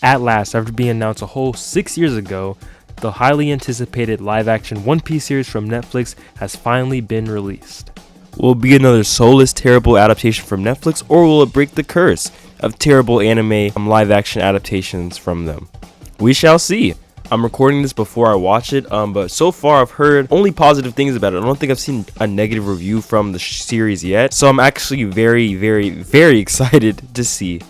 At last, after being announced a whole 6 years ago, the highly anticipated live-action One Piece series from Netflix has finally been released. Will it be another soulless, terrible adaptation from Netflix, or will it break the curse of terrible anime live-action adaptations from them? We shall see. I'm recording this before I watch it, but so far I've heard only positive things about it. I don't think I've seen a negative review from the series yet, so I'm actually very, very, very excited to see.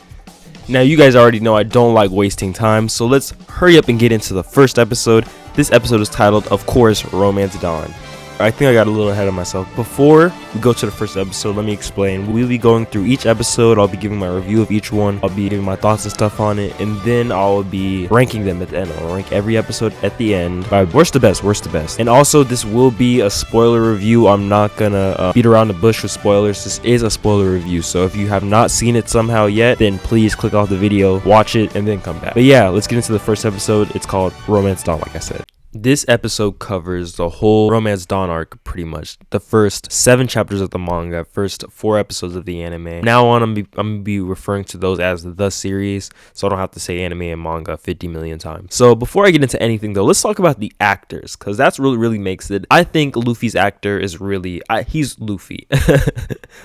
Now, you guys already know I don't like wasting time, so let's hurry up and get into the first episode. This episode is titled, of course, Romance Dawn. I think I got a little ahead of myself. Before we go to the first episode, let me explain. We'll be going through each episode. I'll be giving my review of each one. I'll be giving my thoughts and stuff on it, and then I'll be ranking them at the end. I'll rank every episode at the end by worst to best. And also, this will be a spoiler review. I'm not gonna beat around the bush with spoilers. This is a spoiler review, so if you have not seen it somehow yet, then please click off the video, watch it, and then come back. But yeah, let's get into the first episode. It's called Romance Dawn, like I said. This episode covers the whole Romance Dawn arc, pretty much. The first 7 chapters of the manga, first 4 episodes of the anime. Now on, I'm gonna be referring to those as the series, so I don't have to say anime and manga 50 million times. So before I get into anything though, let's talk about the actors, because that's really makes it. I think Luffy's actor is really, he's Luffy.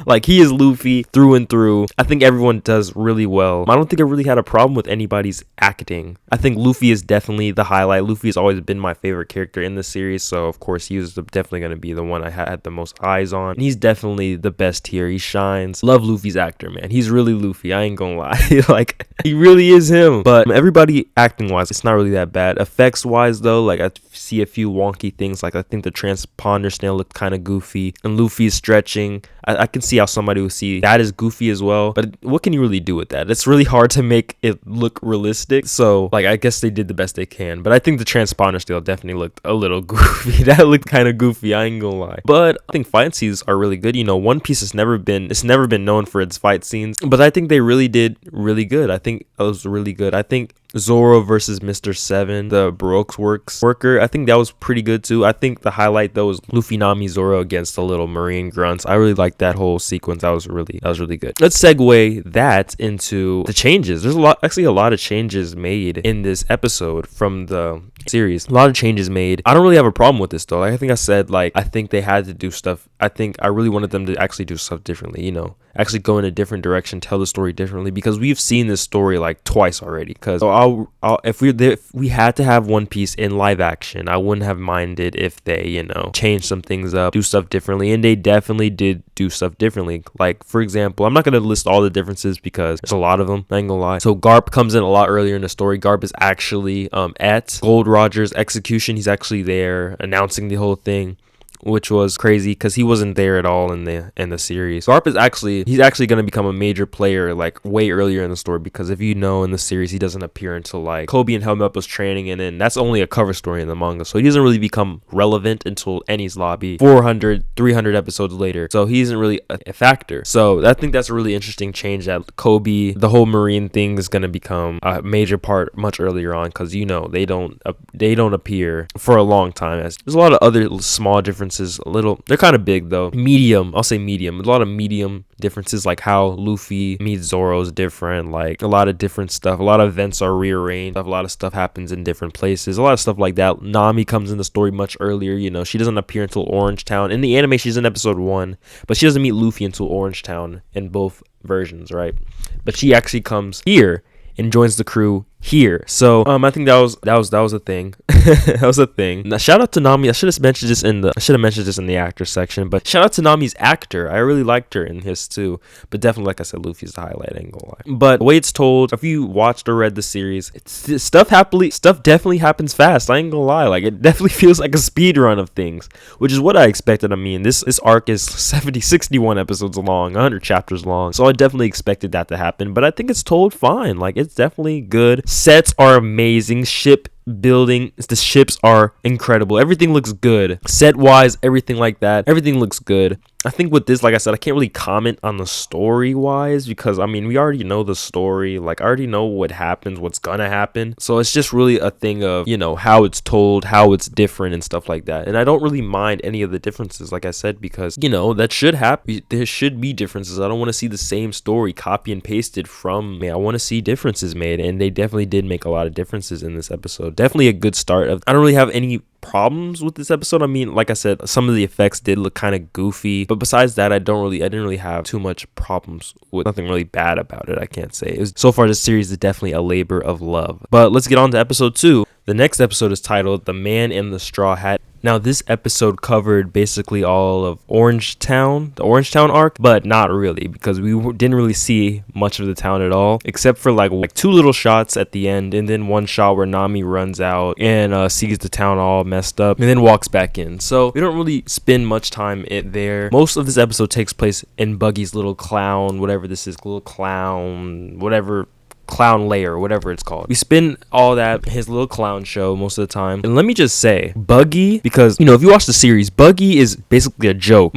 Like, he is Luffy through and through. I think everyone does really well. I don't think I really had a problem with anybody's acting. I think Luffy is definitely the highlight. Luffy has always been my favorite character in the series, so of course he was definitely going to be the one I had the most eyes on. And he's definitely the best here. He shines. Love Luffy's actor, man. He's really Luffy, I ain't gonna lie. Like, he really is him. But everybody acting wise, it's not really that bad. Effects wise though, like, I see a few wonky things. Like, I think the transponder snail looked kind of goofy, and Luffy's stretching. I can see how somebody would see that is goofy as well, but what can you really do with that? It's really hard to make it look realistic, so like, I guess they did the best they can. But I think the transponder snail definitely looked a little goofy. That looked kind of goofy, I ain't gonna lie. But I think fight scenes are really good. You know, One Piece has never been known for its fight scenes, but I think they really did really good. I think it was really good. I think Zoro versus Mr. 7, the Baroque worker, I think that was pretty good too. I think the highlight though was Luffy, Nami, Zoro against the little marine grunts. I really liked that whole sequence. That was really good. Let's segue that into the changes. There's a lot of changes made in this episode from the series. A lot of changes made. I don't really have a problem with this though. Like, I think I said, like, I think they had to do stuff. I think I really wanted them to actually do stuff differently, you know, actually go in a different direction, tell the story differently, because we've seen this story like twice already. Because if we had to have One Piece in live action, I wouldn't have minded if they, you know, change some things up, do stuff differently, and they definitely did do stuff differently. Like, for example, I'm not going to list all the differences because there's a lot of them, I ain't gonna lie. So Garp comes in a lot earlier in the story. Garp is actually at Gold Roger's execution. He's actually there announcing the whole thing, which was crazy because he wasn't there at all in the series. Garp is actually going to become a major player like way earlier in the story, because if you know, in the series he doesn't appear until like Kobe and Helmet was training, and then that's only a cover story in the manga, so he doesn't really become relevant until Enies Lobby 300 episodes later, so he isn't really a factor. So I think that's a really interesting change, that Kobe, the whole marine thing, is going to become a major part much earlier on, because, you know, they don't appear for a long time. There's a lot of other small differences. They're kind of big though. I'll say medium. A lot of medium differences, like how Luffy meets Zoro is different, like a lot of different stuff. A lot of events are rearranged. A lot of stuff happens in different places. A lot of stuff like that. Nami comes in the story much earlier. You know, she doesn't appear until Orange Town. In the anime, she's in episode 1, but she doesn't meet Luffy until Orange Town in both versions, right? But she actually comes here and joins the crew here. So I think that was a thing. That was a thing. Now, shout out to Nami. I should have mentioned this in the actor section, but shout out to Nami's actor. I really liked her in his too. But definitely, like I said, Luffy's the highlight, I ain't gonna lie. But the way it's told, if you watched or read the series, stuff definitely happens fast, I ain't gonna lie. Like, it definitely feels like a speed run of things, which is what I expected. I mean, this arc is 61 episodes long, 100 chapters long, so I definitely expected that to happen. But I think it's told fine. Like, it's definitely good. Sets are amazing. Ship building, the ships are incredible. Everything looks good. Set wise, everything like that. Everything looks good. I think with this, like I said, I can't really comment on the story wise because I mean we already know the story. Like I already know what happens, what's gonna happen. So it's just really a thing of, you know, how it's told, how it's different and stuff like that. And I don't really mind any of the differences, like I said, because, you know, that should happen. There should be differences. I don't want to see the same story copy and pasted from me. I want to see differences made, and they definitely did make a lot of differences in this episode. Definitely a good start. I don't really have any problems with this episode. I mean, like I said, some of the effects did look kind of goofy, but besides that, I didn't really have too much problems with, nothing really bad about it, I can't say. So far, this series is definitely a labor of love. But let's get on to episode 2. The next episode is titled The Man in the Straw Hat. Now, this episode covered basically all of Orangetown, the Orangetown arc, but not really, because we didn't really see much of the town at all, except for like 2 little shots at the end, and then one shot where Nami runs out and sees the town all messed up, and then walks back in. So we don't really spend much time there. Most of this episode takes place in Buggy's little clown, whatever this is, little clown, whatever, clown lair, whatever it's called. We spend all that his little clown show most of the time. And let me just say, Buggy, because, you know, if you watch the series, Buggy is basically a joke.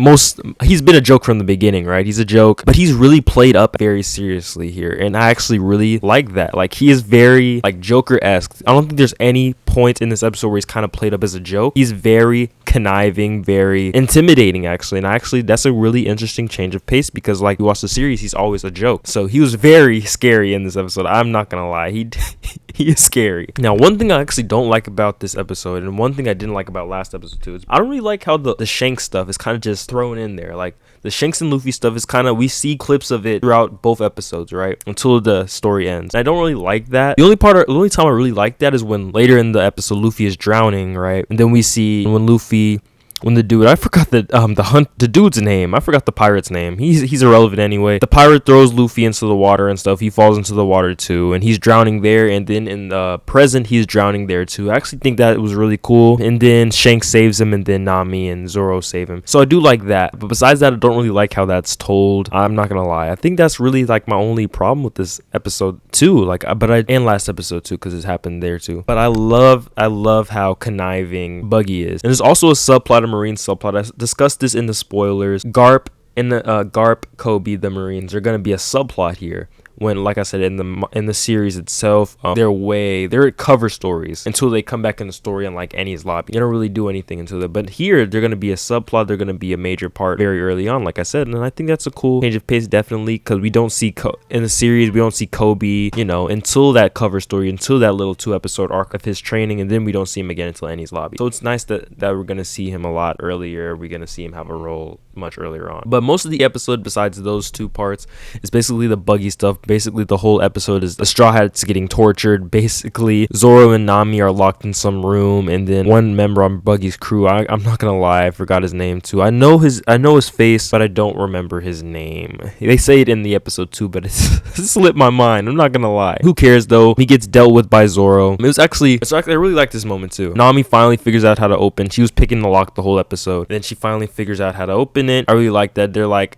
He's been a joke from the beginning, right? He's a joke, but he's really played up very seriously here, and I actually really like that. Like, he is very like Joker-esque. I don't think there's any point in this episode where he's kind of played up as a joke. He's very conniving, very intimidating, actually. And that's a really interesting change of pace, because like you watch the series, he's always a joke. So he was very scary in this episode. I'm not gonna lie, he is scary. Now, one thing I actually don't like about this episode, and one thing I didn't like about last episode too, is I don't really like how the Shanks stuff is kind of just thrown in there. Like, the Shanks and Luffy stuff is kind of, we see clips of it throughout both episodes, right? Until the story ends. And I don't really like that. The only time I really like that is when later in the episode, Luffy is drowning, right? And then we see when the dude, I forgot the dude's name. I forgot the pirate's name. He's irrelevant anyway. The pirate throws Luffy into the water and stuff. He falls into the water too, and he's drowning there. And then in the present, he's drowning there too. I actually think that was really cool. And then Shanks saves him, and then Nami and Zoro save him. So I do like that. But besides that, I don't really like how that's told. I'm not gonna lie. I think that's really like my only problem with this episode too. And last episode too, because it happened there too. But I love how conniving Buggy is. And there's also a subplot, a marine subplot. I discussed this in the spoilers. Garp and Garp, Kobe, the Marines, are gonna be a subplot here. When, like I said, in the series itself, they're cover stories until they come back in the story in like Annie's lobby. They don't really do anything until that. But here, they're gonna be a subplot. They're gonna be a major part very early on, like I said, and I think that's a cool change of pace, definitely, because we don't see in the series, we don't see Kobe, you know, until that cover story, until that little 2-episode arc of his training, and then we don't see him again until Annie's lobby. So it's nice that we're gonna see him a lot earlier. We're gonna see him have a role much earlier on. But most of the episode, besides those 2 parts, is basically the Buggy stuff. Basically, the whole episode is the Straw Hats getting tortured. Basically, Zoro and Nami are locked in some room, and then one member on Buggy's crew, I'm not gonna lie, I forgot his name too. I know his face, but I don't remember his name. They say it in the episode too, but it's slipped my mind. I'm not gonna lie. Who cares though? He gets dealt with by Zoro. It's actually I really like this moment too. Nami finally figures out how to open. She was picking the lock the whole episode. Then she finally figures out how to open it. I really like that.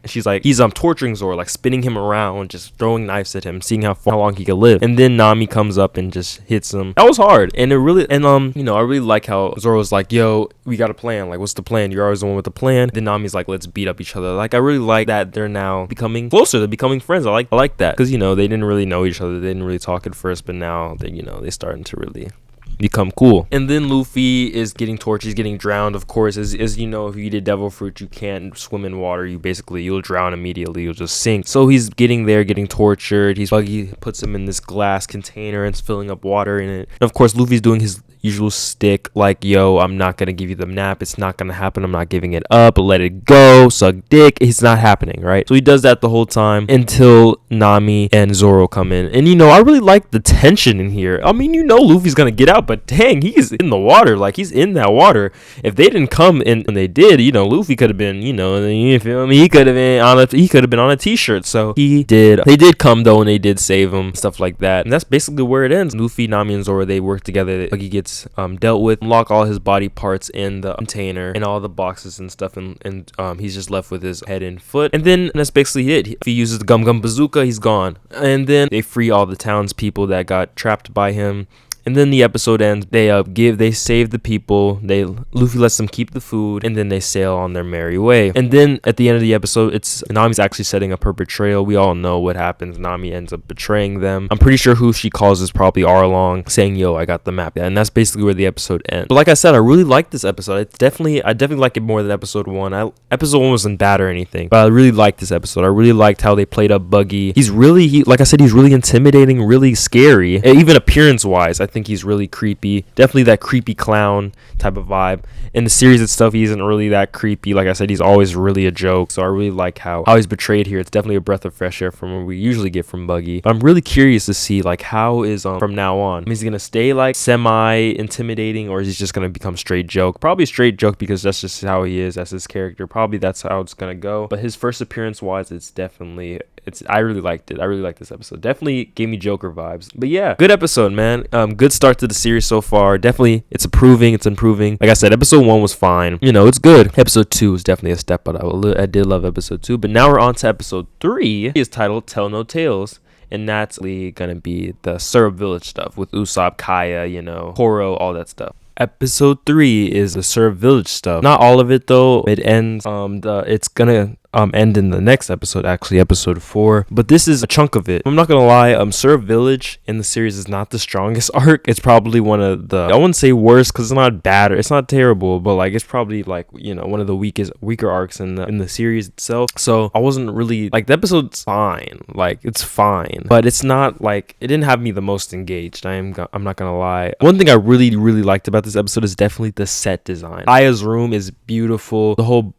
She's like, he's torturing Zoro, like spinning him around, just throwing knives at him, seeing how long he could live. And then Nami comes up and just hits him. That was hard. And I really like how Zoro's like, yo, we got a plan. Like, what's the plan? You're always the one with the plan. Then Nami's like, let's beat up each other. Like, I really like that they're now becoming closer. They're becoming friends. I like that. Because, you know, they didn't really know each other. They didn't really talk at first, but now they're starting to really become cool. And then Luffy is getting tortured. He's getting drowned, of course. As you know, if you eat a devil fruit, you can't swim in water. You'll drown immediately. You'll just sink. So he's getting tortured. Buggy puts him in this glass container and it's filling up water in it. And of course, Luffy's doing his usual stick, like, yo, I'm not gonna give you the nap. It's not gonna happen. I'm not giving it up. Let it go. Suck dick. It's not happening, right? So he does that the whole time until Nami and Zoro come in. And, you know, I really like the tension in here. I mean, you know, Luffy's gonna get out, but dang, he's in the water. Like, he's in that water. If they didn't come in, and they did, you know, Luffy could have been, you know, you feel me? He could have been on a t-shirt. So he did. They did come though, and they did save him, stuff like that. And that's basically where it ends. Luffy, Nami, and Zoro, they work together. Buggy gets dealt with, lock all his body parts in the container and all the boxes and stuff, and he's just left with his head and foot. And then that's basically it. If he uses the Gum Gum Bazooka, he's gone. And then they free all the townspeople that got trapped by him. And then the episode ends. They save the people. Luffy lets them keep the food, and then they sail on their merry way. And then at the end of the episode, it's Nami's actually setting up her betrayal. We all know what happens. Nami ends up betraying them. I'm pretty sure who she calls is probably Arlong, saying, "Yo, I got the map." And that's basically where the episode ends. But like I said, I really like this episode. I definitely like it more than episode 1. Episode 1 wasn't bad or anything, but I really liked this episode. I really liked how they played up Buggy. Like I said, he's really intimidating, really scary. Even appearance-wise, I think he's really creepy. Definitely that creepy clown type of vibe. In the series itself, he isn't really that creepy. Like I said, he's always really a joke. So I really like how he's betrayed here. It's definitely a breath of fresh air from what we usually get from Buggy. But I'm really curious to see like how is from now on. I mean, is he gonna stay like semi-intimidating, or is he just gonna become straight joke? Probably straight joke, because that's just how he is. That's his character. Probably that's how it's gonna go. But his first appearance-wise, I really liked it. I really liked this episode. Definitely gave me Joker vibes. But yeah, good episode, man. Good start to the series so far. Definitely, it's improving. Like I said, episode 1 was fine. It's good. Episode 2 is definitely a step up. I did love episode 2. But now we're on to episode 3. It's titled Tell No Tales. And that's gonna be the Syrup Village stuff with Usopp, Kaya, Koro, all that stuff. Episode 3 is the Syrup Village stuff. Not all of it though. It ends. It's gonna end in the next episode, actually episode 4, but this is a chunk of it. I'm not gonna lie, Syrup Village in the series is not the strongest arc. It's probably one of the, I wouldn't say worst, because it's not bad or it's not terrible, but like it's probably like one of the weaker arcs in the series itself. So I wasn't really like, the episode's fine, like it's fine, but it's not like, it didn't have me the most engaged. I'm not gonna lie. One thing I really liked about this episode is definitely the set design. Aya's room is beautiful. The whole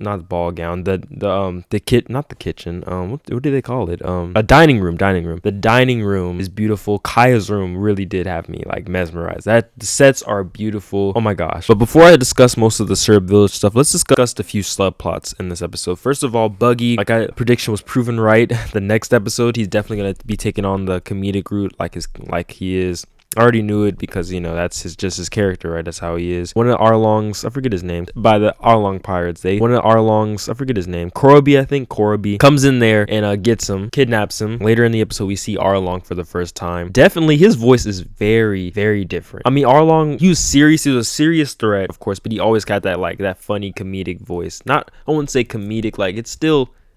not the ball gown, not the kitchen, what do they call it, a dining room. The dining room is beautiful. Kaya's room really did have me like mesmerized. The sets are beautiful. Oh my gosh. But before I discuss most of the Syrup Village stuff, let's discuss a few subplots in this episode. First of all, Buggy, prediction was proven right. The next episode, he's definitely gonna be taking on the comedic route like he is. I already knew it because, that's just his character, right? That's how he is. One of Arlong's, I forget his name, by the Arlong pirates, I forget his name, Korobi comes in there and gets him, kidnaps him. Later in the episode, we see Arlong for the first time. Definitely, his voice is very, very different. I mean, Arlong, he was serious. He was a serious threat, of course, but he always got that funny comedic voice. I wouldn't say comedic,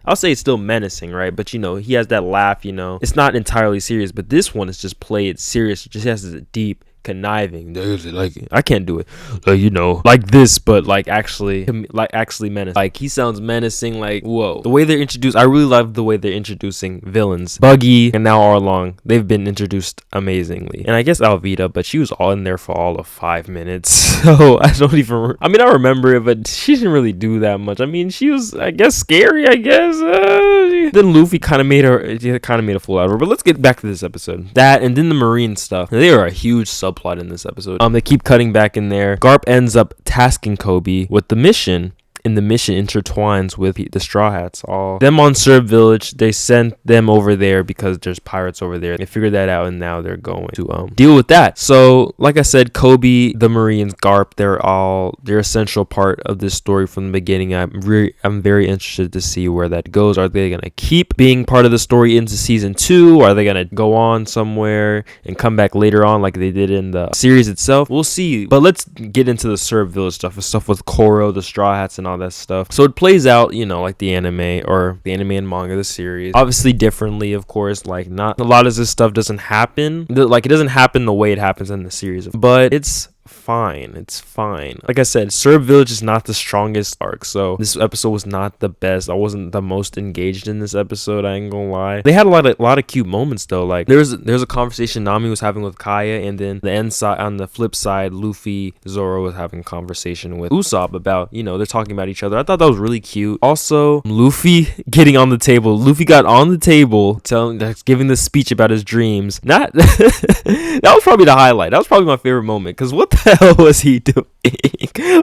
I'll say it's still menacing, right? But, he has that laugh, It's not entirely serious, but this one is just played serious. It just has this deep, conniving, like, I can't do it, like this, but actually menacing. Like, he sounds menacing, like, whoa. The way they're introduced, I really love the way they're introducing villains. Buggy and now Arlong, they've been introduced amazingly. And I guess Alvida, but she was all in there for all of 5 minutes. So I remember it, but she didn't really do that much. I mean, she was, I guess, scary, I guess. Then Luffy kind of made a fool out of her. But let's get back to this episode. That, and then the Marine stuff. They are a huge subplot in this episode. They keep cutting back in there. Garp ends up tasking Kobe with the mission, and the mission intertwines with the Straw Hats. All them on Syrup Village, they sent them over there because there's pirates over there. They figured that out, and now they're going to deal with that. So, like I said, Kobe, the Marines, Garp, they're essential part of this story from the beginning. I'm very interested to see where that goes. Are they gonna keep being part of the story into season 2? Are they gonna go on somewhere and come back later on like they did in the series itself? We'll see. But let's get into the Syrup Village stuff with Koro, the Straw Hats, and all that stuff. So it plays out, like the anime and manga, the series, obviously differently, of course. Like, not a lot of this stuff doesn't happen. It doesn't happen the way it happens in the series, but it's fine. Like I said, Syrup Village is not the strongest arc, so this episode was not the best. I wasn't the most engaged in this episode, I ain't gonna lie. They had a lot of cute moments though. Like there's a conversation Nami was having with Kaya, and then on the flip side, Luffy, Zoro was having a conversation with Usopp about, they're talking about each other. I thought that was really cute. Also, Luffy getting on the table. Luffy got on the table giving this speech about his dreams. That was probably the highlight. That was probably my favorite moment, because what the the hell was he doing?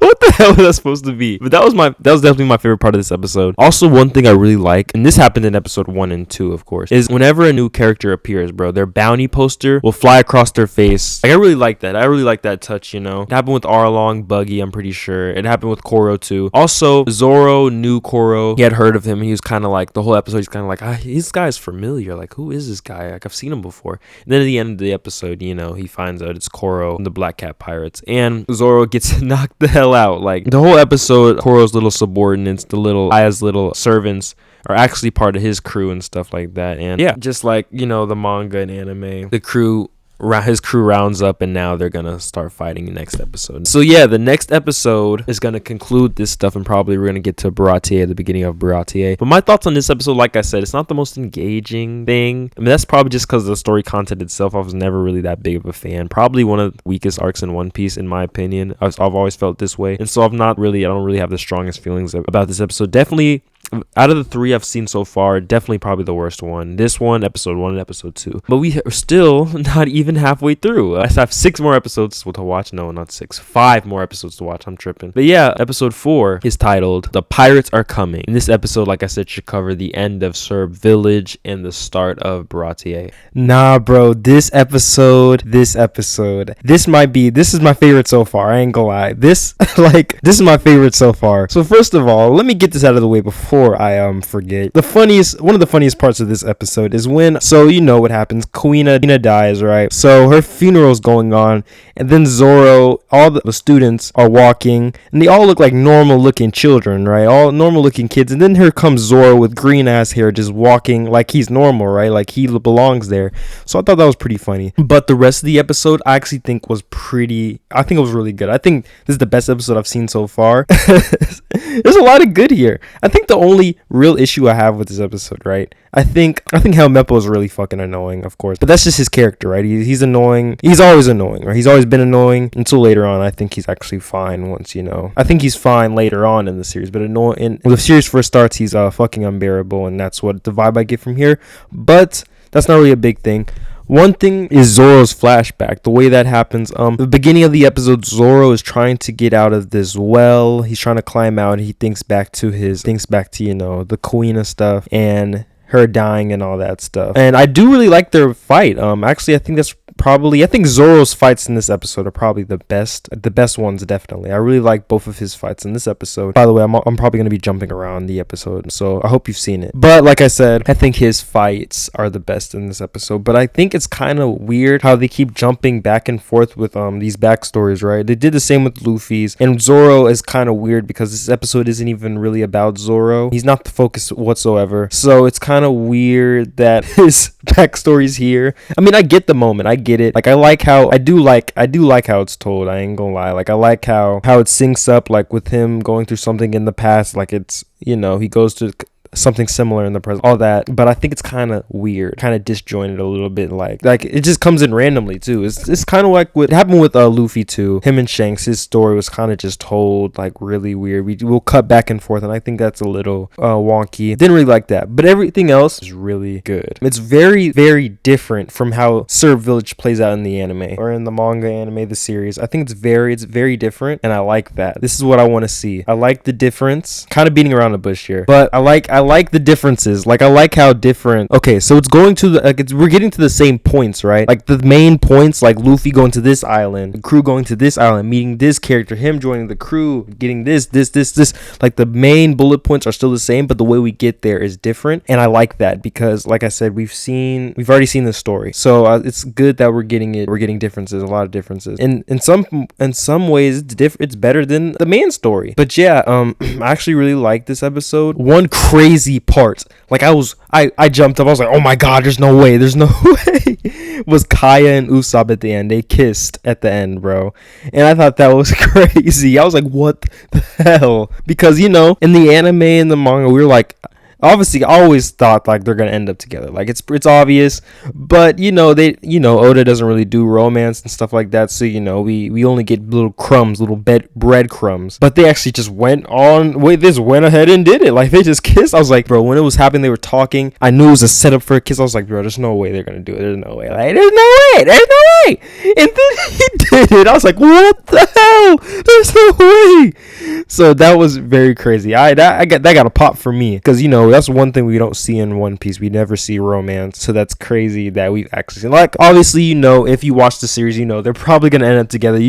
What the hell was that supposed to be? But that was definitely my favorite part of this episode. Also, one thing I really like, and this happened in episode 1 and 2, of course, is whenever a new character appears, bro, their bounty poster will fly across their face. Like, I really like that. I really like that touch, you know. It happened with Arlong, Buggy, I'm pretty sure. It happened with Koro too. Also, Zoro knew Koro. He had heard of him. He was kind of like, the whole episode, he's kind of like, this guy's familiar. Like, who is this guy? Like, I've seen him before. And then at the end of the episode, you know, he finds out it's Koro and the Black Cat Pirates. And Zoro gets knocked the hell out. Like, the whole episode, Koro's little subordinates, Aya's little servants, are actually part of his crew and stuff like that. And yeah, just like, you know, the manga and anime, his crew rounds up, and now they're gonna start fighting next episode. So yeah, the next episode is gonna conclude this stuff, and probably we're gonna get to Baratie at the beginning of Baratie. But my thoughts on this episode, like I said, it's not the most engaging thing. I mean, that's probably just because of the story content itself. I was never really that big of a fan. Probably one of the weakest arcs in One Piece, in my opinion. I've always felt this way, and so I don't really have the strongest feelings about this episode. Definitely, out of the 3 I've seen so far, definitely probably the worst one. This one, episode 1 and episode 2. But we are still not even halfway through. I have 6 more episodes to watch. No, not 6. 5 more episodes to watch. I'm tripping. But yeah, episode 4 is titled The Pirates Are Coming. And this episode, like I said, should cover the end of Surb Village and the start of Baratie. Nah, bro. This is my favorite so far. I ain't gonna lie. This is my favorite so far. So first of all, let me get this out of the way before I forget. One of the funniest parts of this episode is when, so you know what happens, Kuina dies, right? So her funeral's going on, and then Zoro, all the students are walking, and they all look like normal looking children, right? All normal looking kids. And then here comes Zoro with green ass hair, just walking like he's normal, right? Like he belongs there. So I thought that was pretty funny. But the rest of the episode, I actually think was it was really good. I think this is the best episode I've seen so far. There's a lot of good here. I think the only real issue I have with this episode, right? I think Helmeppo is really fucking annoying, of course. But that's just his character, right? He's annoying. He's always annoying, right? He's always been annoying until later on. I think he's actually fine once, you know. I think he's fine later on in the series. But when the series first starts, he's fucking unbearable. And that's what the vibe I get from here. But that's not really a big thing. One thing is Zoro's flashback, the way that happens. The beginning of the episode, Zoro is trying to get out of this well. He's trying to climb out. He thinks back to you know, the Kuina stuff and her dying and all that stuff. And I do really like their fight. Actually, I think Zoro's fights in this episode are probably the best ones, definitely. I really like both of his fights in this episode. By the way, I'm probably going to be jumping around the episode, so I hope you've seen it. But like I said, I think his fights are the best in this episode. But I think it's kind of weird how they keep jumping back and forth with these backstories, right? They did the same with Luffy's, and Zoro is kind of weird because this episode isn't even really about Zoro. He's not the focus whatsoever. So it's kind of weird that his backstory's here. I mean, I get the moment. I get it. Like, I do like how it's told. I ain't gonna lie. Like, I like how it syncs up, like, with him going through something in the past. Like, it's, you know, he goes to something similar in the present, all that. But I think it's kind of weird, kind of disjointed a little bit. Like it just comes in randomly too. It's kind of like what happened with Luffy too. Him and Shanks, his story was kind of just told like really weird. We'll cut back and forth, and I think that's a little wonky. Didn't really like that, but everything else is really good. It's very, very different from how Surb Village plays out in the anime or in the manga anime, the series. I think it's very different, and I like that. This is what I want to see. I like the difference. Kind of beating around the bush here, but I like the differences. Like, I like how different. Okay, so it's going to we're getting to the same points, right? Like the main points, like Luffy going to this island, the crew going to this island, meeting this character, him joining the crew, getting this. Like, the main bullet points are still the same, but the way we get there is different, and I like that because, like I said, we've already seen the story, so it's good that we're getting differences, a lot of differences, and in some ways it's better than the main story. But yeah, I actually really like this episode. One crazy part, like I jumped up, I was like, oh my god, there's no way was Kaya and Usopp at the end. They kissed at the end, bro, and I thought that was crazy. I was like, what the hell? Because, you know, in the anime and the manga, we were like, obviously, I always thought like they're gonna end up together. Like, it's obvious, but Oda doesn't really do romance and stuff like that. So, you know, we only get little crumbs, little bread crumbs. But they actually just went ahead and did it. Like, they just kissed. I was like, bro, when it was happening, they were talking. I knew it was a setup for a kiss. I was like, bro, there's no way they're gonna do it. There's no way. Like, there's no way. And then he did. I was like, what the hell? There's no way. So that was very crazy. That got a pop for me, because that's one thing we don't see in One Piece. We never see romance. So that's crazy that we've actually seen. Like, obviously, if you watch the series, they're probably gonna end up together.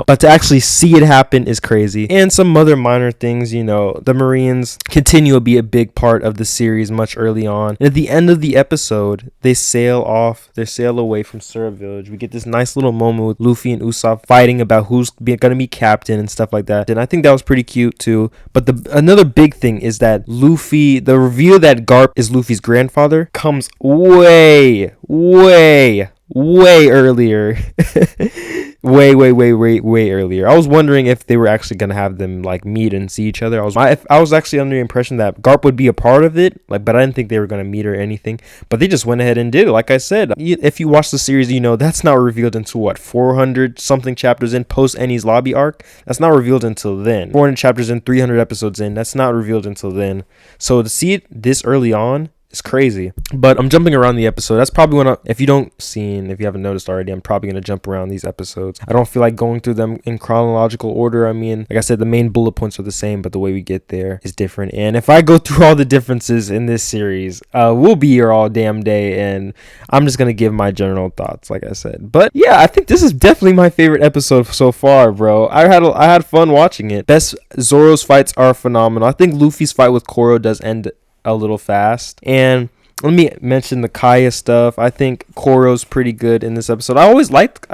But to actually see it happen is crazy. And some other minor things, the Marines continue to be a big part of the series much early on. And at the end of the episode, they sail away from Syrup Village. We get this nice little moment with Luffy and Usopp fighting about who's gonna be captain and stuff like that. And I think that was pretty cute too. But another big thing is that the reveal that Garp is Luffy's grandfather comes way earlier. way earlier. I was wondering if they were actually gonna have them like meet and see each other. I was actually under the impression that Garp would be a part of it, but I didn't think they were gonna meet or anything. But they just went ahead and did it. Like I said, if you watch the series, that's not revealed until 400 something chapters in, post Ennie's lobby arc. That's not revealed until then. 400 chapters in, 300 episodes in. That's not revealed until then. So to see it this early on, it's crazy. But I'm jumping around the episode. That's probably if you haven't noticed already, I'm probably going to jump around these episodes. I don't feel like going through them in chronological order. I mean, like I said, the main bullet points are the same, but the way we get there is different. And if I go through all the differences in this series, we'll be here all damn day, and I'm just going to give my general thoughts, like I said. But yeah, I think this is definitely my favorite episode so far, bro. I had fun watching it. Zoro's fights are phenomenal. I think Luffy's fight with Koro does end a little fast. And let me mention the Kaya stuff. I think Koro's pretty good in this episode. I always liked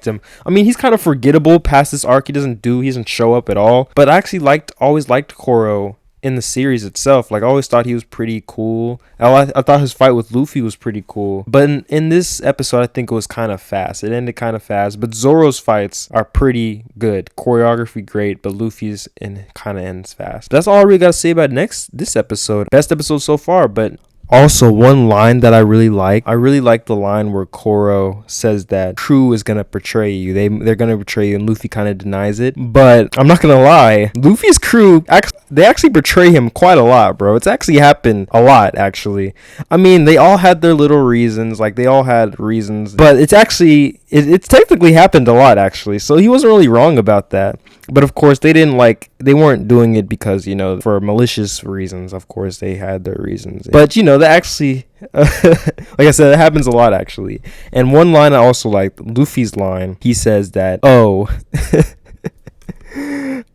him. I mean, he's kind of forgettable past this arc. He doesn't show up at all. But I actually always liked Koro in the series itself. Like, I always thought he was pretty cool. I thought his fight with Luffy was pretty cool. But in this episode, I think it was kind of fast. It ended kind of fast. But Zoro's fights are pretty good. Choreography great, but Luffy's kind of ends fast. That's all I really got to say about this episode. Best episode so far, but also, one line that I really like the line where Koro says that crew is going to betray you. They're going to betray you, and Luffy kind of denies it. But I'm not going to lie, Luffy's crew, they actually betray him quite a lot, bro. It's actually happened a lot, actually. I mean, they all had their little reasons. Like, they all had reasons. But it's actually, it's technically happened a lot, actually. So he wasn't really wrong about that. But of course, they weren't doing it because, for malicious reasons. Of course, they had their reasons. But, that actually, like I said, it happens a lot, actually. And one line I also liked, Luffy's line, he says that, oh,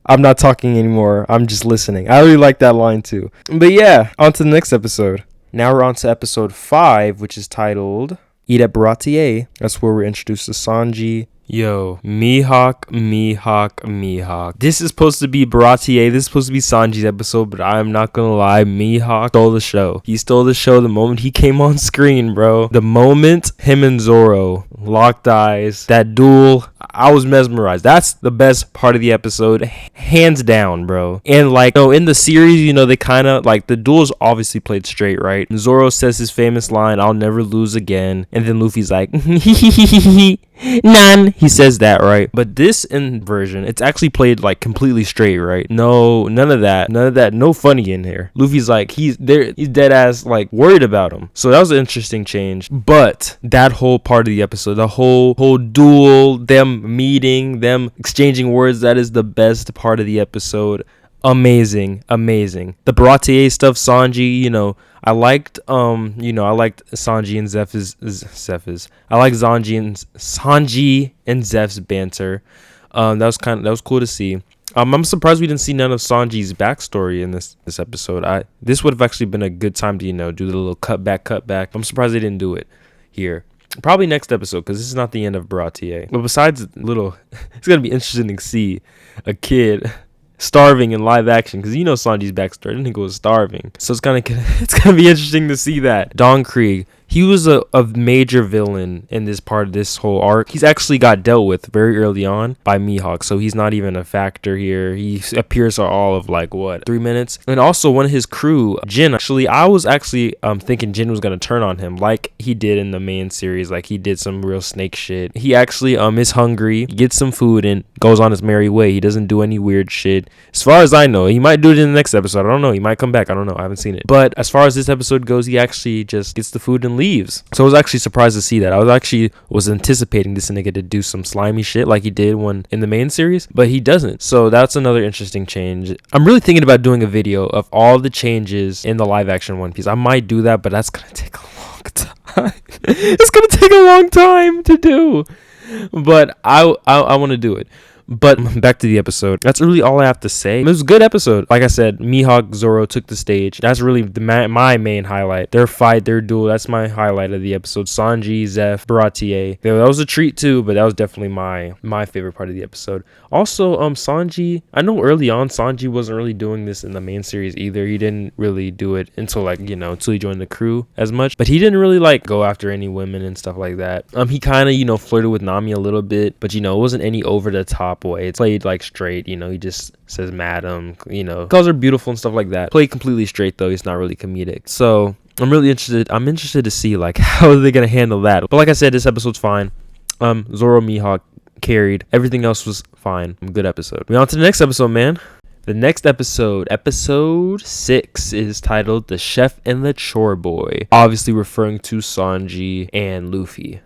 I'm not talking anymore. I'm just listening. I really like that line, too. But yeah, on to the next episode. Now we're on to episode 5, which is titled Eat at Baratier. That's where we're introduced to Sanji. Yo, Mihawk. This is supposed to be Baratier. This is supposed to be Sanji's episode, but I'm not gonna lie, Mihawk stole the show. He stole the show the moment he came on screen, bro. The moment him and Zoro locked eyes, that duel, I was mesmerized. That's the best part of the episode, hands down, bro. And in the series, they kind of the duel's obviously played straight, right? And Zoro says his famous line, "I'll never lose again," and then Luffy's like, none. He says that, right? But this version, it's actually played completely straight, right? No, none of that. No funny in here. Luffy's he's dead ass worried about him. So that was an interesting change. But that whole part of the episode, the whole duel, them meeting, them exchanging words, that is the best part of the episode. Amazing. The Baratier stuff, Sanji, I liked Sanji and Zeph's. I like Sanji and Zeph's banter. That was cool to see. I'm surprised we didn't see none of Sanji's backstory in this episode. This would have actually been a good time to do the little cut back. I'm surprised they didn't do it here. Probably next episode, because this is not the end of Baratier. But besides it's gonna be interesting to see a kid starving in live action, because Sanji's backstory. I didn't think it was starving, so it's gonna be interesting to see that. Don Krieg, he was a major villain in this part of this whole arc. He's actually got dealt with very early on by Mihawk, so he's not even a factor here. He appears for all of 3 minutes. And also one of his crew, Jin, I was thinking Jin was gonna turn on him like he did in the main series. He did some real snake shit. He actually is hungry, gets some food, and goes on his merry way. He doesn't do any weird shit. As far as I know, he might do it in the next episode. I don't know. He might come back. I don't know. I haven't seen it. But as far as this episode goes, he actually just gets the food and leaves. So I was actually surprised to see that. I was anticipating this nigga to do some slimy shit like he did when in the main series, but he doesn't. So that's another interesting change. I'm really thinking about doing a video of all the changes in the live action One Piece. I might do that, but that's gonna take a long time. It's gonna take a long time to do, but I want to do it. But back to the episode. That's really all I have to say. It was a good episode. Like I said, Mihawk, Zoro took the stage. That's really my main highlight. Their fight, their duel. That's my highlight of the episode. Sanji, Zeph, Baratier. That was a treat too, but that was definitely my favorite part of the episode. Also, Sanji. I know early on Sanji wasn't really doing this in the main series either. He didn't really do it until until he joined the crew as much. But he didn't really go after any women and stuff like that. He kind of flirted with Nami a little bit, but it wasn't any over the top way. It's played straight, he just says madam, calls her beautiful and stuff like that. Played completely straight though. He's not really comedic. So I'm interested to see how are they gonna handle that. But like I said, this episode's fine. Zoro, Mihawk carried. Everything else was fine. Good episode. We on to the next episode, man. The next episode 6, is titled The Chef and the Chore Boy, obviously referring to Sanji and Luffy.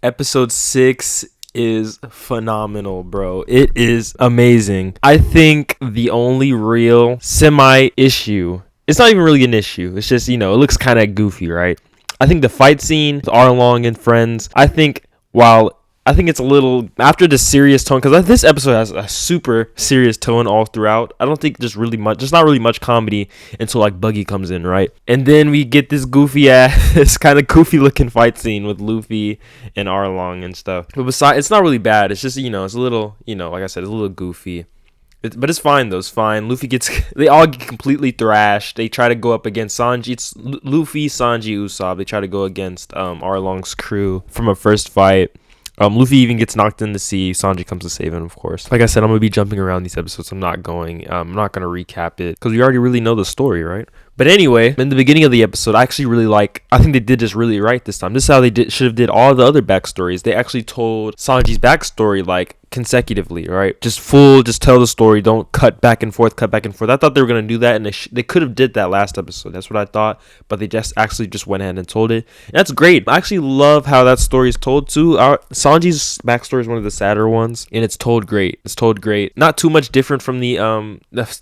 Episode 6 is phenomenal, bro. It is amazing. I think the only real issue, it's not even really an issue, it's just it looks kind of goofy, right? I think the fight scene with Arlong and friends, I think it's a little after the serious tone, because this episode has a super serious tone all throughout. I don't think there's not really much comedy until Buggy comes in, right? And then we get this goofy ass, kind of goofy looking fight scene with Luffy and Arlong and stuff. But besides, it's not really bad. It's just it's a little like I said, it's a little goofy. But it's fine though. It's fine. They all get completely thrashed. They try to go up against Sanji. It's Luffy, Sanji, Usopp. They try to go against Arlong's crew from a first fight. Luffy even gets knocked in the sea. Sanji comes to save him, of course. Like I said, I'm going to be jumping around these episodes. I'm not going to recap it because we already really know the story, right? But anyway, in the beginning of the episode, I think they did this really right this time. This is how they should have did all the other backstories. They actually told Sanji's backstory consecutively, right? Just tell the story. Don't cut back and forth. I thought they were going to do that, and they could have did that last episode. That's what I thought, but they just went ahead and told it. And that's great. I actually love how that story is told too. Sanji's backstory is one of the sadder ones, and it's told great. Not too much different from the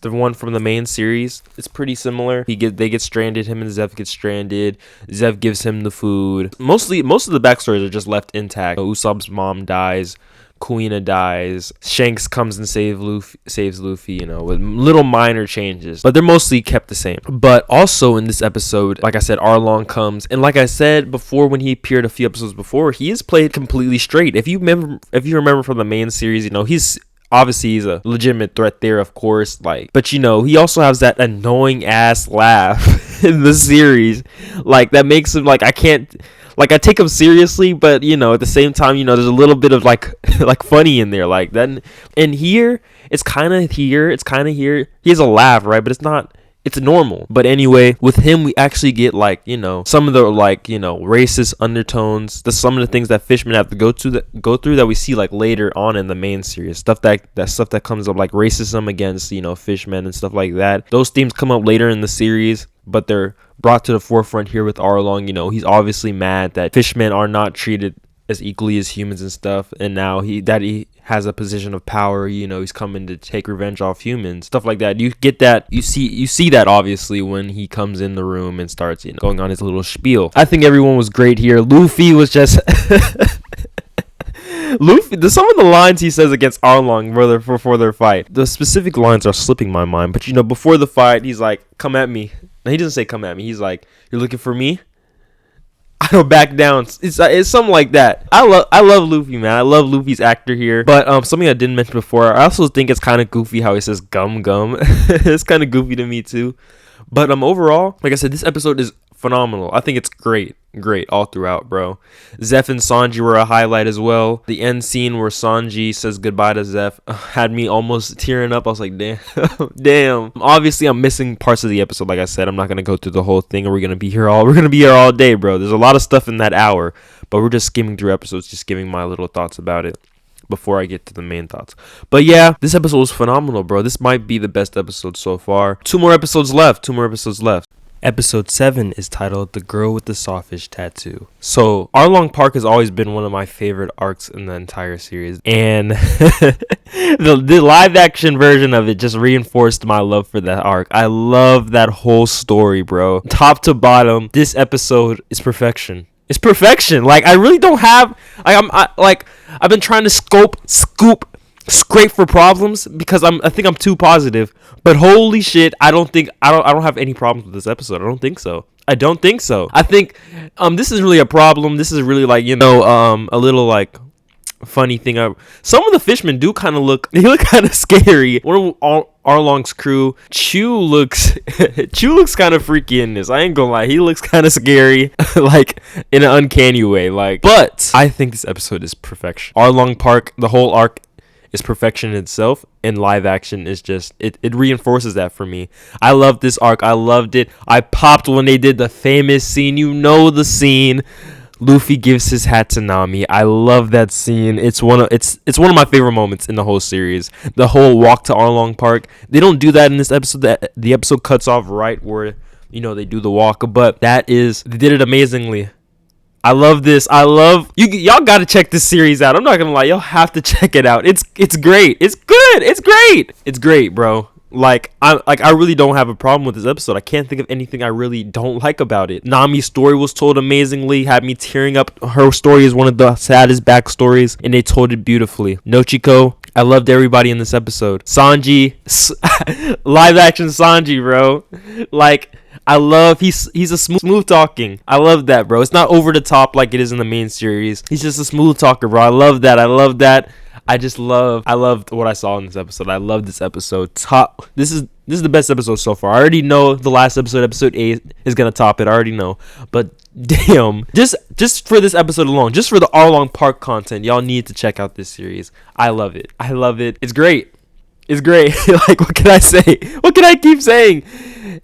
one from the main series. It's pretty similar. They get stranded. Him and Zeph get stranded. Zeph gives him the food. Most of the backstories are just left intact. Usopp's mom dies. Kuina dies. Shanks comes and saves Luffy, with little minor changes, but they're mostly kept the same. But also in this episode, like I said, Arlong comes, and like I said before, when he appeared a few episodes before, he is played completely straight. If you remember from the main series, he's a legitimate threat there, of course, but he also has that annoying ass laugh in the series, that makes him I take him seriously, but at the same time, there's a little bit of funny in there, that. And here, it's kind of here. He has a laugh, right? But it's normal. But anyway, with him, we actually get some of the racist undertones. Some of the things that fishmen have to go through that we see later on in the main series. Stuff that comes up, racism against fishmen and stuff like that. Those themes come up later in the series, but they're brought to the forefront here with Arlong. He's obviously mad that fishmen are not treated as equally as humans and stuff, and now he has a position of power. He's coming to take revenge off humans, stuff like that. You get that. You see that obviously when he comes in the room and starts going on his little spiel. I think everyone was great here. Luffy was just some of the lines he says against Arlong before their fight. The specific lines are slipping my mind, but before the fight, he's like, "Come at me." And he doesn't say "come at me." He's like, "You're looking for me? I don't back down." It's something like that. I love Luffy, man. I love Luffy's actor here. But something I didn't mention before, I also think it's kind of goofy how he says "gum gum." It's kind of goofy to me too. But overall, like I said, this episode is phenomenal. I think it's great all throughout, bro. Zeph and Sanji were a highlight as well. The end scene where Sanji says goodbye to Zeph had me almost tearing up. I was like, damn. Obviously, I'm missing parts of the episode. Like I said, I'm not gonna go through the whole thing, or we're gonna be here all day, bro. There's a lot of stuff in that hour, but we're just skimming through episodes, just giving my little thoughts about it before I get to the main thoughts. But yeah, this episode was phenomenal, bro. This might be the best episode so far. Two more episodes left. Episode 7 is titled The Girl with the Sawfish Tattoo. So, Arlong Park has always been one of my favorite arcs in the entire series. And the live action version of it just reinforced my love for that arc. I love that whole story, bro. Top to bottom, this episode is perfection. It's perfection. Like, I really don't have... I've been trying to scrape for problems because I think I'm too positive, but holy shit, I don't have any problems with this episode. I don't think so. I think this is really a problem. This is really like, a little like funny thing. Some of the fishmen do kind of look kind of scary. One of Arlong's crew, Chu looks kind of freaky in this. I ain't gonna lie, he looks kind of scary, like in an uncanny way. Like, but I think this episode is perfection. Arlong Park, the whole arc is perfection in itself, and live action is just it reinforces that for me. I love this arc. I loved it. I popped when they did the famous scene. The scene. Luffy gives his hat to Nami. I love that scene. It's one of my favorite moments in the whole series. The whole walk to Arlong Park. They don't do that in this episode. The episode cuts off right where they do the walk, but they did it amazingly. I love this. Y'all gotta check this series out. I'm not gonna lie, y'all have to check it out. It's great. It's good. It's great. It's great, bro. I really don't have a problem with this episode. I can't think of anything I really don't like about it. Nami's story was told amazingly, had me tearing up. Her story is one of the saddest backstories, and they told it beautifully. Nochiko, I loved everybody in this episode. Sanji, live action Sanji, bro. I love he's a smooth talking. I love that, bro. It's not over the top like it is in the main series. He's just a smooth talker, bro. I love that. I loved what I saw in this episode. I love this episode. This is the best episode so far. I already know the last episode 8 is gonna top it. I already know. But damn, just for this episode alone, just for the Arlong Park content, y'all need to check out this series. I love it. It's great. Like, what can I say? What can I keep saying?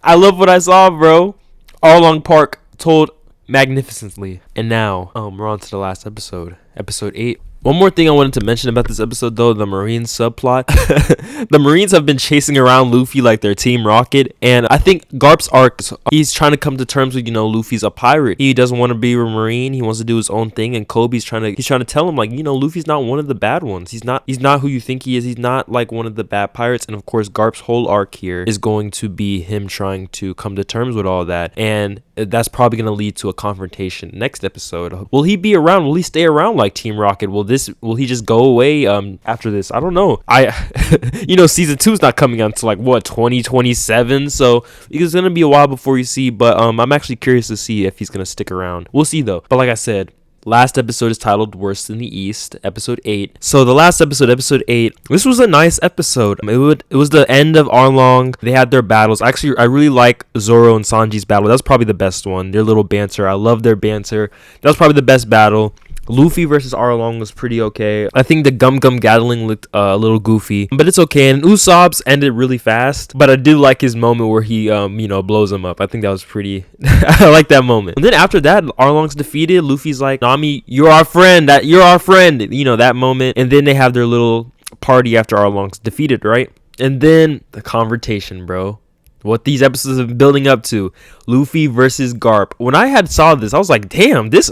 I love what I saw, bro. Arlong Park told magnificently. And now, we're on to the last episode. Episode 8. One more thing I wanted to mention about this episode, though, the Marine subplot. The Marines have been chasing around Luffy like they're Team Rocket, and I think Garp's arc, he's trying to come to terms with, Luffy's a pirate. He doesn't want to be a Marine. He wants to do his own thing, and Kobe's trying to tell him, like, Luffy's not one of the bad ones. He's not who you think he is. He's not like one of the bad pirates. And of course, Garp's whole arc here is going to be him trying to come to terms with all that, and that's probably going to lead to a confrontation next episode. Will he be around? Will he stay around like Team Rocket? Will he just go away after this? I don't know. Season 2 is not coming out until 2027, so it's gonna be a while before you see. But I'm actually curious to see if he's gonna stick around. We'll see though. But like I said, last episode is titled Worst in the East, episode 8. So the last episode 8, this was a nice episode. It was the end of Arlong. They had their battles. Actually, I really like Zoro and Sanji's battle. That was probably the best one. Their little banter. I love their banter. That was probably the best battle. Luffy versus Arlong was pretty okay. I think the Gum Gatling looked a little goofy, but it's okay. And Usopp's ended really fast, but I did like his moment where he, blows him up. I think that was pretty. I like that moment. And then after that, Arlong's defeated. Luffy's like, Nami, you're our friend. That moment. And then they have their little party after Arlong's defeated, right? And then the confrontation, bro. What these episodes have been building up to. Luffy versus Garp. When I saw this, I was like, damn, this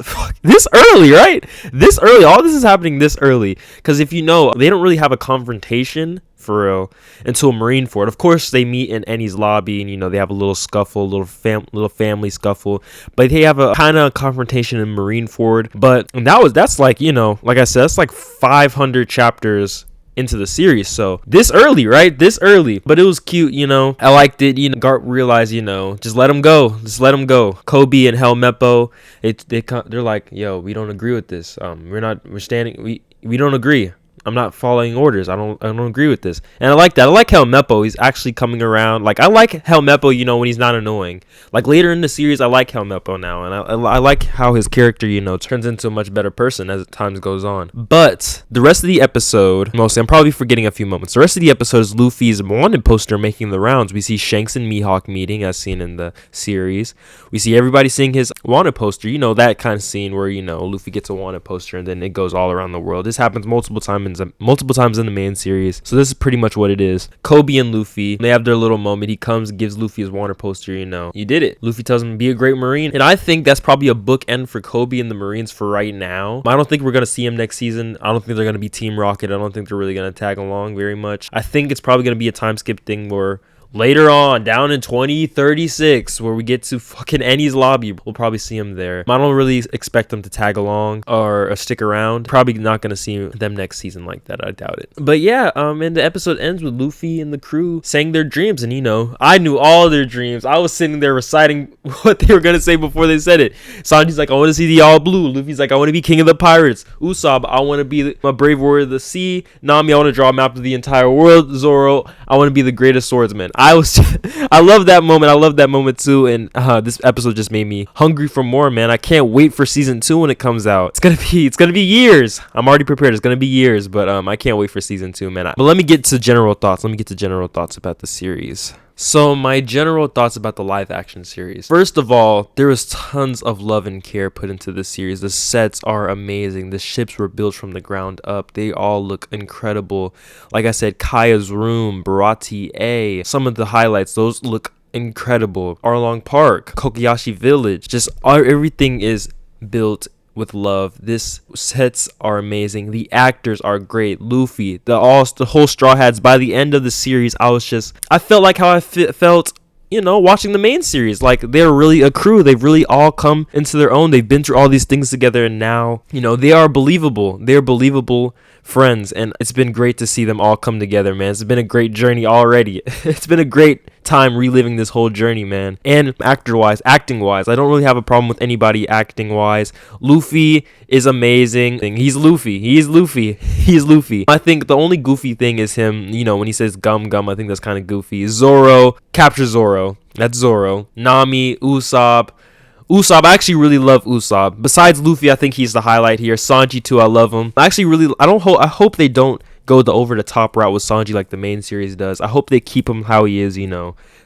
early, right? This early. All this is happening this early. Because if you know, they don't really have a confrontation for real until Marineford. Of course, they meet in Ennie's lobby and, they have a little scuffle, little family scuffle. But they have a kind of confrontation in Marineford. But that's like, like I said, that's like 500 chapters into the series, so this early, right? But it was cute, I liked it. Garp realized, just let him go. Kobe and Helmeppo, they're like, yo, we don't agree with this. We don't agree. I'm not following orders. I don't agree with this. And I like that. I like Helmeppo. He's actually coming around. Like, I like Helmeppo, when he's not annoying. Like, later in the series, I like Helmeppo now. And I like how his character, turns into a much better person as time goes on. But the rest of the episode, mostly, I'm probably forgetting a few moments. The rest of the episode is Luffy's wanted poster making the rounds. We see Shanks and Mihawk meeting, as seen in the series. We see everybody seeing his wanted poster. That kind of scene where, Luffy gets a wanted poster and then it goes all around the world. This happens multiple times multiple times in the main series. So this is pretty much what it is. Kobe and Luffy, they have their little moment. He comes, gives Luffy his water poster, you did it. Luffy tells him, be a great Marine. And I think that's probably a bookend for Kobe and the Marines for right now. I don't think we're going to see him next season. I don't think they're going to be Team Rocket. I don't think they're really going to tag along very much. I think it's probably going to be a time skip thing where later on, down in 2036, where we get to fucking Ennie's lobby, we'll probably see him there. I don't really expect them to tag along or stick around. Probably not going to see them next season like that. I doubt it. But yeah, and the episode ends with Luffy and the crew saying their dreams. And I knew all their dreams. I was sitting there reciting what they were going to say before they said it. Sanji's like, I want to see the all blue. Luffy's like, I want to be king of the pirates. Usopp, I want to be a brave warrior of the sea. Nami, I want to draw a map of the entire world. Zoro, I want to be the greatest swordsman. I love that moment. I love that moment too. And this episode just made me hungry for more, man. I can't wait for season 2 when it comes out. It's gonna be years. I'm already prepared. It's gonna be years, but I can't wait for season 2, man. But let me get to general thoughts. About the series. So my general thoughts about the live action series. First of all, there was tons of love and care put into this series. The sets are amazing. The ships were built from the ground up. They all look incredible. Like I said, Kaya's room, Barati A, some of the highlights, those look incredible. Arlong Park, Kokoyashi Village, just everything is built with love. This sets are amazing. The actors are great. Luffy, the whole Straw Hats. By the end of the series, I felt like how I felt watching the main series. Like, they're really a crew. They've really all come into their own. They've been through all these things together, and now they are believable. They're believable friends, and it's been great to see them all come together, man. It's been a great journey already. It's been a great time reliving this whole journey, man. And acting wise, I don't really have a problem with anybody acting wise. Luffy is amazing. He's Luffy. I think the only goofy thing is him, when he says gum, I think that's kind of goofy. Zoro, capture Zoro. That's Zoro. Nami, Usopp, I actually really love Usopp. Besides Luffy, I think he's the highlight here. Sanji too, I love him. I hope they don't go the over the top route with Sanji like the main series does. I hope they keep him how he is,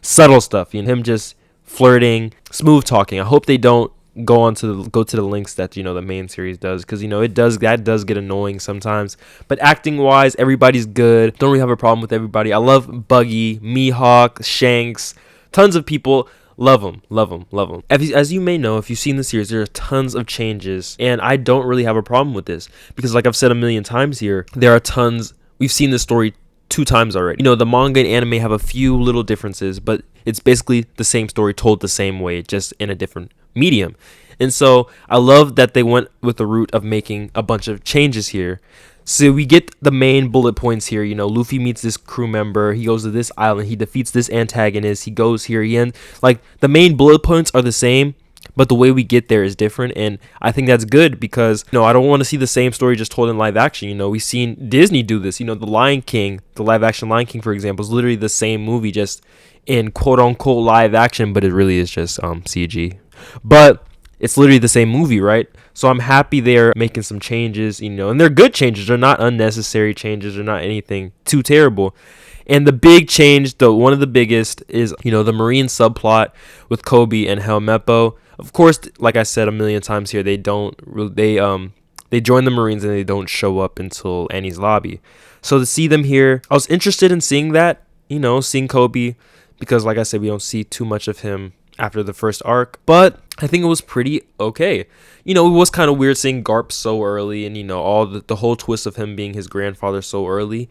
subtle stuff, him just flirting, smooth talking. I hope they don't go to the links that the main series does, because that does get annoying sometimes. But acting wise, everybody's good. Don't really have a problem with everybody. I love Buggy, Mihawk, Shanks, tons of people. Love them. As you may know, if you've seen the series, there are tons of changes, and I don't really have a problem with this, because like I've said a million times here, there are tons. We've seen this story 2 times already. The manga and anime have a few little differences, but it's basically the same story told the same way, just in a different medium. And so I love that they went with the route of making a bunch of changes here. So we get the main bullet points here. Luffy meets this crew member. He goes to this island. He defeats this antagonist. He goes here. The main bullet points are the same, but the way we get there is different. And I think that's good, because I don't want to see the same story just told in live action. We've seen Disney do this. The Lion King, the live action Lion King, for example, is literally the same movie, just in quote unquote live action, but it really is just CG. But it's literally the same movie, right? So I'm happy they're making some changes, and they're good changes. They're not unnecessary changes. They're not anything too terrible. And the big change, one of the biggest, is, the Marine subplot with Kobe and Helmeppo. Of course, like I said a million times here, they join the Marines and they don't show up until Annie's lobby. So to see them here, I was interested in seeing that, seeing Kobe, because like I said, we don't see too much of him after the first arc, but I think it was pretty okay. It was kind of weird seeing Garp so early, and all the whole twist of him being his grandfather so early,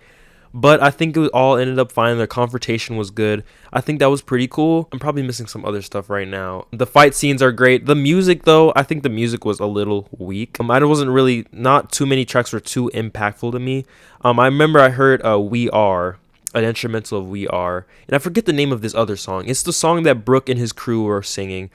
but I think it all ended up fine. Their confrontation was good. I think that was pretty cool. I'm probably missing some other stuff right now. The fight scenes are great. The music, though, I think the music was a little weak. Not too many tracks were too impactful to me. I remember I heard We Are, an instrumental of We Are, and I forget the name of this other song. It's the song that Brook and his crew were singing.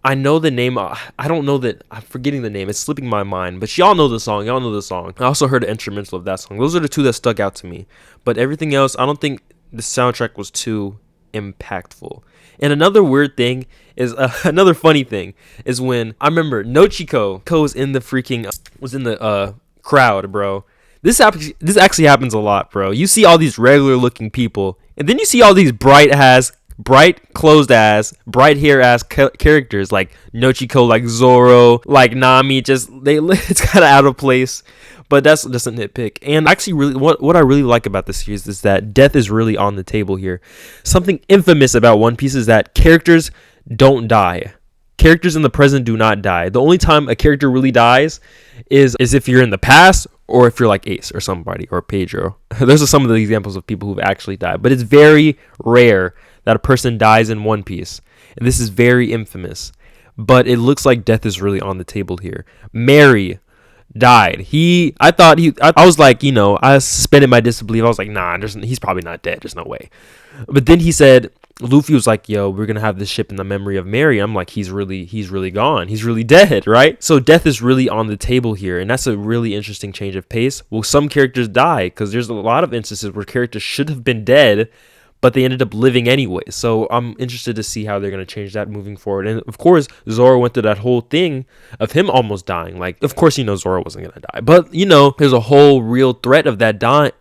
I know the name. I don't know that. I'm forgetting the name. It's slipping my mind. But y'all know the song. I also heard an instrumental of that song. Those are the 2 that stuck out to me. But everything else, I don't think the soundtrack was too impactful. And another weird thing is, another funny thing is when I remember Nochiko was in the crowd, bro. This actually happens a lot, bro. You see all these regular looking people, and then you see all these bright closed ass, bright hair ass characters like Nochiko, like Zoro, like Nami. It's kind of out of place. But that's just a nitpick. And actually, really, what I really like about this series is that death is really on the table here. Something infamous about One Piece is that characters don't die. Characters in the present do not die. The only time a character really dies is if you're in the past, or if you're like Ace or somebody, or Pedro. Those are some of the examples of people who've actually died. But it's very rare that a person dies in One Piece. And this is very infamous. But it looks like death is really on the table here. Mary died. I was like, I suspended my disbelief. I was like, nah, he's probably not dead. There's no way. But then he said, Luffy was like, yo, we're gonna have this ship in the memory of Mary. I'm like, he's really gone. He's really dead, right? So death is really on the table here, and that's a really interesting change of pace. Well, some characters die because there's a lot of instances where characters should have been dead, but they ended up living anyway. So I'm interested to see how they're going to change that moving forward. And of course, Zoro went through that whole thing of him almost dying. Like, of course, Zoro wasn't going to die. But, there's a whole real threat of that dying.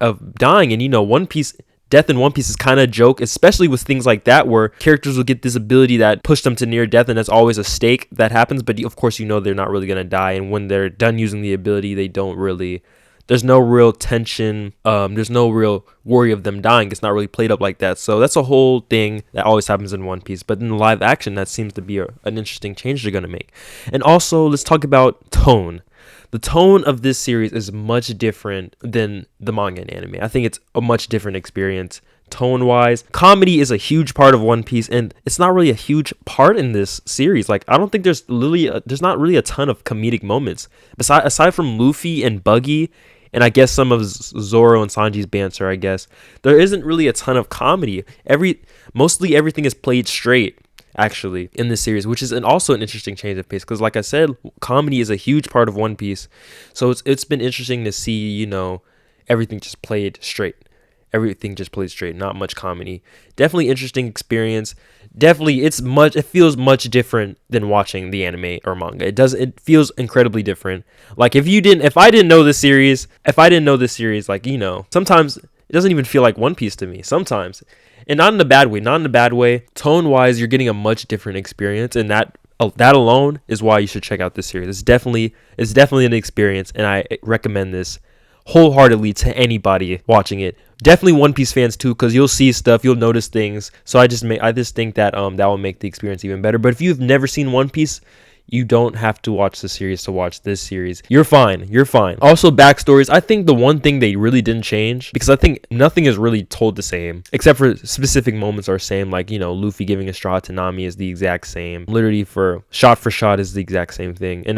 And, One Piece, death in One Piece is kind of a joke, especially with things like that where characters will get this ability that push them to near death, and that's always a stake that happens. But, of course, they're not really going to die. And when they're done using the ability, they don't really... There's no real tension. There's no real worry of them dying. It's not really played up like that. So that's a whole thing that always happens in One Piece. But in live action, that seems to be an interesting change they're going to make. And also, let's talk about tone. The tone of this series is much different than the manga and anime. I think it's a much different experience tone-wise. Comedy is a huge part of One Piece, and it's not really a huge part in this series. Like, I don't think there's not really a ton of comedic moments. Aside from Luffy and Buggy, and I guess some of Zoro and Sanji's banter, I guess, there isn't really a ton of comedy. Mostly everything is played straight, actually, in this series, which is also an interesting change of pace. Because, like I said, comedy is a huge part of One Piece. So it's been interesting to see, everything just played straight. Everything just played straight, not much comedy. Definitely interesting experience. Definitely, it feels much different than watching the anime or manga. It feels incredibly different. Like if I didn't know this series, like, sometimes it doesn't even feel like One Piece to me. Sometimes, and not in a bad way. Tone wise, you're getting a much different experience, and that alone is why you should check out this series. It's definitely an experience, and I recommend this wholeheartedly to anybody watching it. Definitely One Piece fans too, because you'll see stuff, you'll notice things. So I just think that that will make the experience even better. But if you've never seen One Piece, you don't have to watch the series to watch this series. You're fine. Also, backstories. I think the one thing they really didn't change, because I think nothing is really told the same, except for specific moments are same. Like, Luffy giving a straw to Nami is the exact same. Literally for shot is the exact same thing. And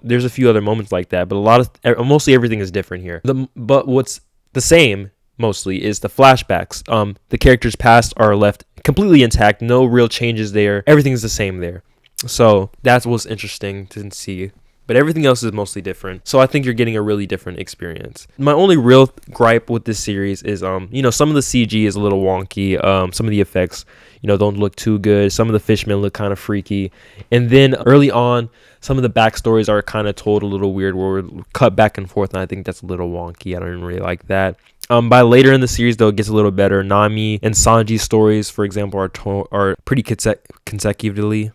there's a few other moments like that, but mostly everything is different here. But what's the same mostly is the flashbacks. The characters' past are left completely intact. No real changes there. Everything's the same there. So that was interesting to see. But everything else is mostly different. So I think you're getting a really different experience. My only real gripe with this series is, some of the CG is a little wonky. Some of the effects, don't look too good. Some of the fishmen look kind of freaky. And then early on, some of the backstories are kind of told a little weird, where we're cut back and forth. And I think that's a little wonky. I don't really like that. By later in the series, though, it gets a little better. Nami and Sanji's stories, for example, are pretty consecutively.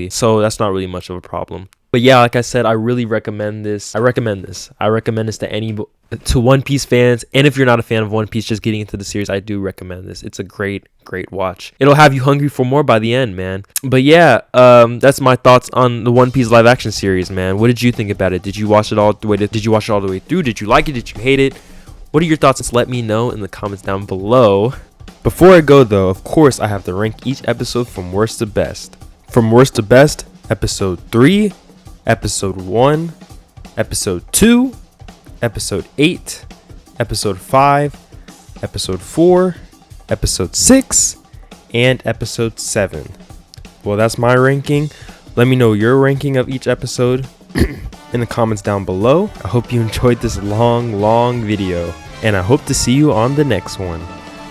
So that's not really much of a problem. But yeah, like I said, I really recommend this. I recommend this to One Piece fans. And if you're not a fan of One Piece, just getting into the series, I do recommend this. It's a great watch. It'll have you hungry for more by the end, man. But yeah, that's my thoughts on the One Piece live action series, man. What did you think about it? Did you watch it all the way through? Did you like it? Did you hate it? What are your thoughts? Just let me know in the comments down below. Before I go, though, of course, I have to rank each episode from worst to best. From worst to best, episode 3, episode 1, episode 2, episode 8, episode 5, episode 4, episode 6, and episode 7. Well, that's my ranking. Let me know your ranking of each episode in the comments down below. I hope you enjoyed this long video, and I hope to see you on the next one.